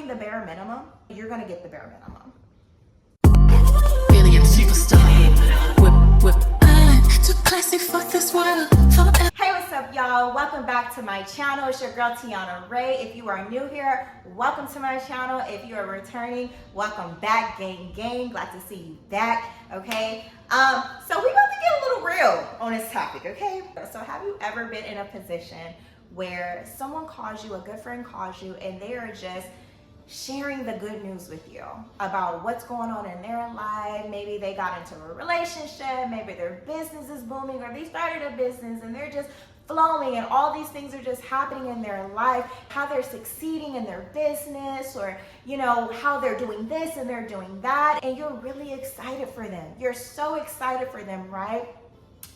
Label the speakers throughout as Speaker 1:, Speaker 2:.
Speaker 1: doing the bare minimum, you're gonna get the bare minimum.
Speaker 2: Alien superstar. Whip. Too classy, fuck this world.
Speaker 1: Hey, what's up, y'all? Welcome back to my channel. It's your girl, Tiana Ray. If you are new here, welcome to my channel. If you are returning, welcome back, gang. Glad to see you back, okay? So we about to get a little real on this topic, okay? So have you ever been in a position where someone calls you, a good friend calls you, and they are just sharing the good news with you about what's going on in their life? Maybe they got into a relationship, maybe their business is booming, or they started a business and they're just flowing and all these things are just happening in their life, how they're succeeding in their business, or you know, how they're doing this and they're doing that, and you're really excited for them. You're so excited for them, right?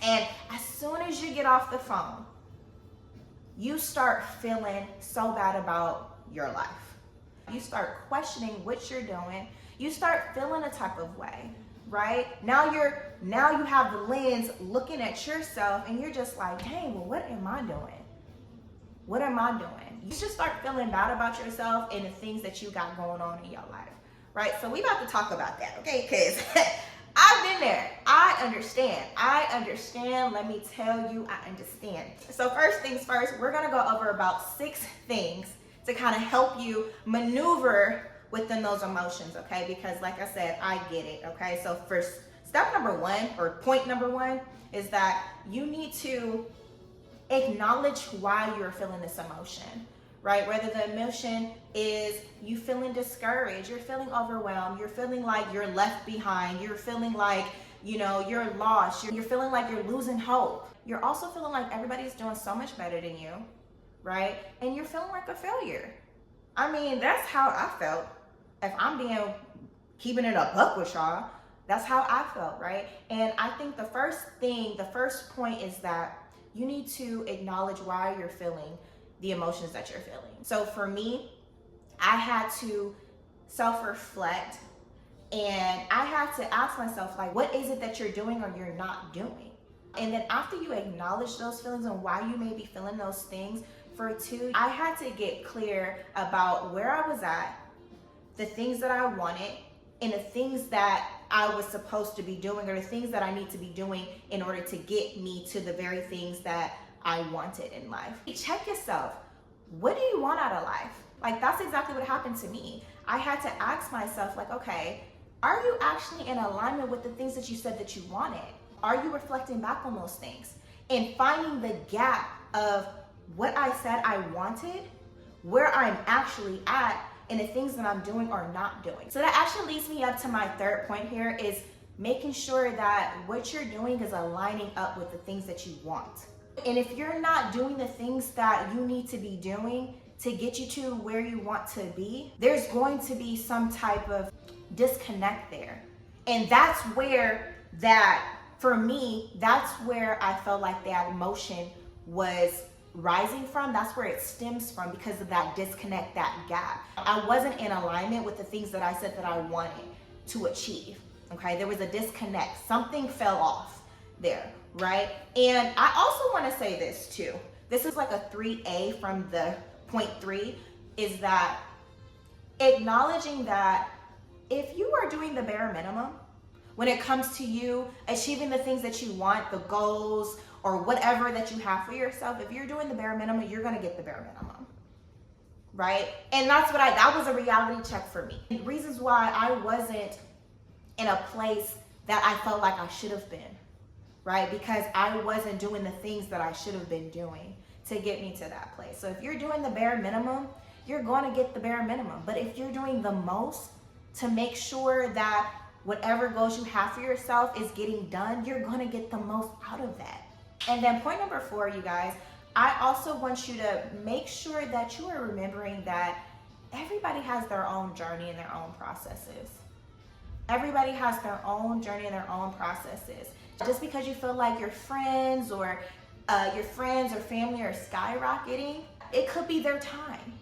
Speaker 1: And as soon as you get off the phone, you start feeling so bad about your life. You start questioning what you're doing. You start feeling a type of way, right? Now you have the lens looking at yourself and you're just like, dang, well, what am I doing? What am I doing? You just start feeling bad about yourself and the things that you got going on in your life, right? So we about to talk about that, okay? Because I've been there. I understand. Let me tell you, I understand. So first things first, we're gonna go over about 6 things to kind of help you maneuver within those emotions, okay? Because like I said, I get it, okay? So first, step number 1, or point number 1, is that you need to acknowledge why you're feeling this emotion, right? Whether the emotion is you feeling discouraged, you're feeling overwhelmed, you're feeling like you're left behind, you're feeling like, you know, you're lost, you're feeling like you're losing hope. You're also feeling like everybody's doing so much better than you, right? And you're feeling like a failure. I mean, that's how I felt. If I'm keeping it a buck with y'all, that's how I felt, right? And I think the first point is that you need to acknowledge why you're feeling the emotions that you're feeling. So for me, I had to self-reflect, and I had to ask myself, like, what is it that you're doing or you're not doing? And then after you acknowledge those feelings and why you may be feeling those things, for 2, I had to get clear about where I was at, the things that I wanted, and the things that I was supposed to be doing, or the things that I need to be doing in order to get me to the very things that I wanted in life. Check yourself. What do you want out of life? Like, that's exactly what happened to me. I had to ask myself, like, okay, are you actually in alignment with the things that you said that you wanted? Are you reflecting back on those things and finding the gap of what I said I wanted, where I'm actually at, and the things that I'm doing or not doing? So that actually leads me up to my 3rd point here, is making sure that what you're doing is aligning up with the things that you want. And if you're not doing the things that you need to be doing to get you to where you want to be, there's going to be some type of disconnect there. And that's where for me, that's where I felt like that emotion was rising from. That's where it stems from, because of that disconnect, that gap. I wasn't in alignment with the things that I said that I wanted to achieve, okay? There was a disconnect. Something fell off there, right? And I also want to say this too. This is like a 3A from the point 3, is that acknowledging that if you are doing the bare minimum when it comes to you achieving the things that you want, the goals, or whatever that you have for yourself, if you're doing the bare minimum, you're gonna get the bare minimum, right? And that was a reality check for me. And reasons why I wasn't in a place that I felt like I should have been, right? Because I wasn't doing the things that I should have been doing to get me to that place. So if you're doing the bare minimum, you're gonna get the bare minimum. But if you're doing the most to make sure that whatever goals you have for yourself is getting done, you're gonna get the most out of that. And then point number 4, you guys, I also want you to make sure that you are remembering that everybody has their own journey and their own processes. Everybody has their own journey and their own processes. Just because you feel like your friends or family are skyrocketing, it could be their time.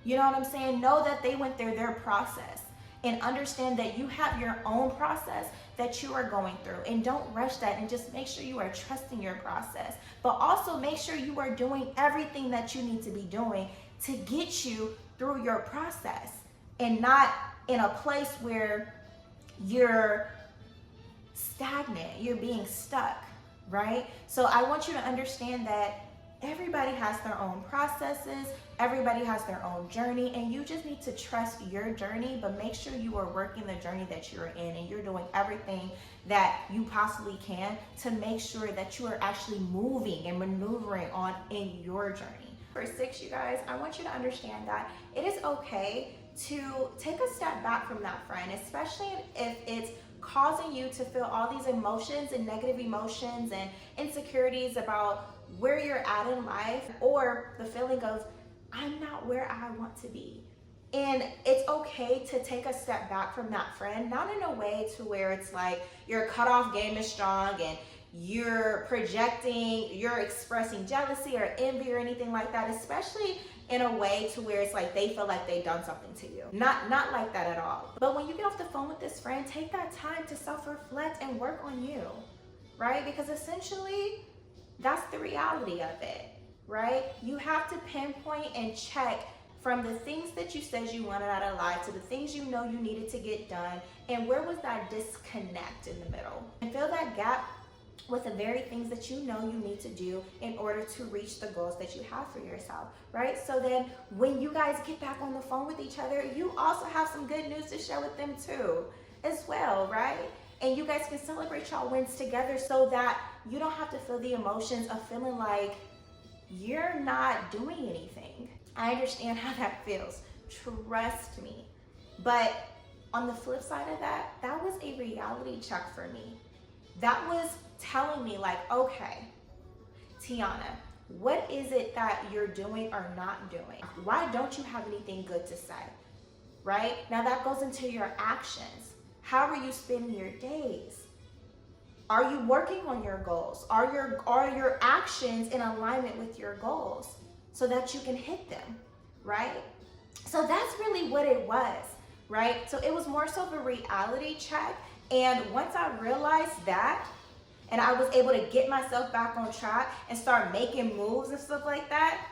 Speaker 1: You know what I'm saying? Know that they went through their process, and understand that you have your own process that you are going through, and don't rush that, and just make sure you are trusting your process, but also make sure you are doing everything that you need to be doing to get you through your process. and not in a place where you're stagnant, you're being stuck, right? So I want you to understand that everybody has their own processes, everybody has their own journey, and you just need to trust your journey, but make sure you are working the journey that you're in and you're doing everything that you possibly can to make sure that you are actually moving and maneuvering on in your journey. For 6, you guys, I want you to understand that it is okay to take a step back from that friend, especially if it's causing you to feel all these emotions and negative emotions and insecurities about where you're at in life, or the feeling of I'm not where I want to be. And it's okay to take a step back from that friend, not in a way to where it's like your cutoff game is strong and you're projecting, you're expressing jealousy or envy or anything like that, especially in a way to where it's like they feel like they've done something to you. Not like that at all. But when you get off the phone with this friend, take that time to self-reflect and work on you, right? Because essentially, that's the reality of it, right? You have to pinpoint and check from the things that you said you wanted out of life to the things you know you needed to get done, and where was that disconnect in the middle? And fill that gap with the very things that you know you need to do in order to reach the goals that you have for yourself, right? So then when you guys get back on the phone with each other, you also have some good news to share with them too, as well, right? And you guys can celebrate y'all wins together so that you don't have to feel the emotions of feeling like you're not doing anything. I understand how that feels, trust me. But on the flip side of that, that was a reality check for me. That was telling me like, okay, Tiana, what is it that you're doing or not doing? Why don't you have anything good to say, right? Now that goes into your actions. How are you spending your days? Are you working on your goals? Are your actions in alignment with your goals so that you can hit them, right? So that's really what it was, right? So it was more so of a reality check. And once I realized that, and I was able to get myself back on track and start making moves and stuff like that,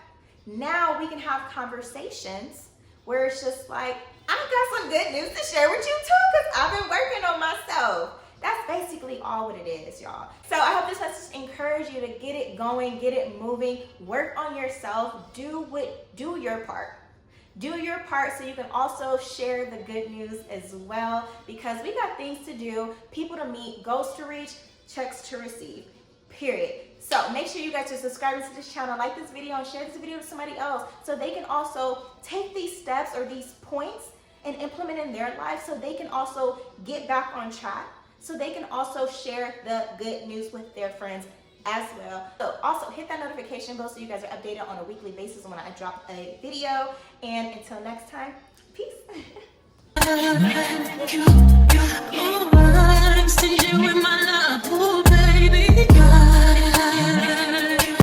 Speaker 1: now we can have conversations where it's just like, I got some good news to share with you too, because I've been working on myself. That's basically all what it is, y'all. So I hope this has just encouraged you to get it going, get it moving, work on yourself, do your part. Do your part so you can also share the good news as well, because we got things to do, people to meet, goals to reach, checks to receive, period. So make sure you guys are subscribing to this channel, like this video, and share this video with somebody else so they can also take these steps or these points and implement in their life so they can also get back on track, so they can also share the good news with their friends as well. So also hit that notification bell so you guys are updated on a weekly basis when I drop a video. And until next time, peace.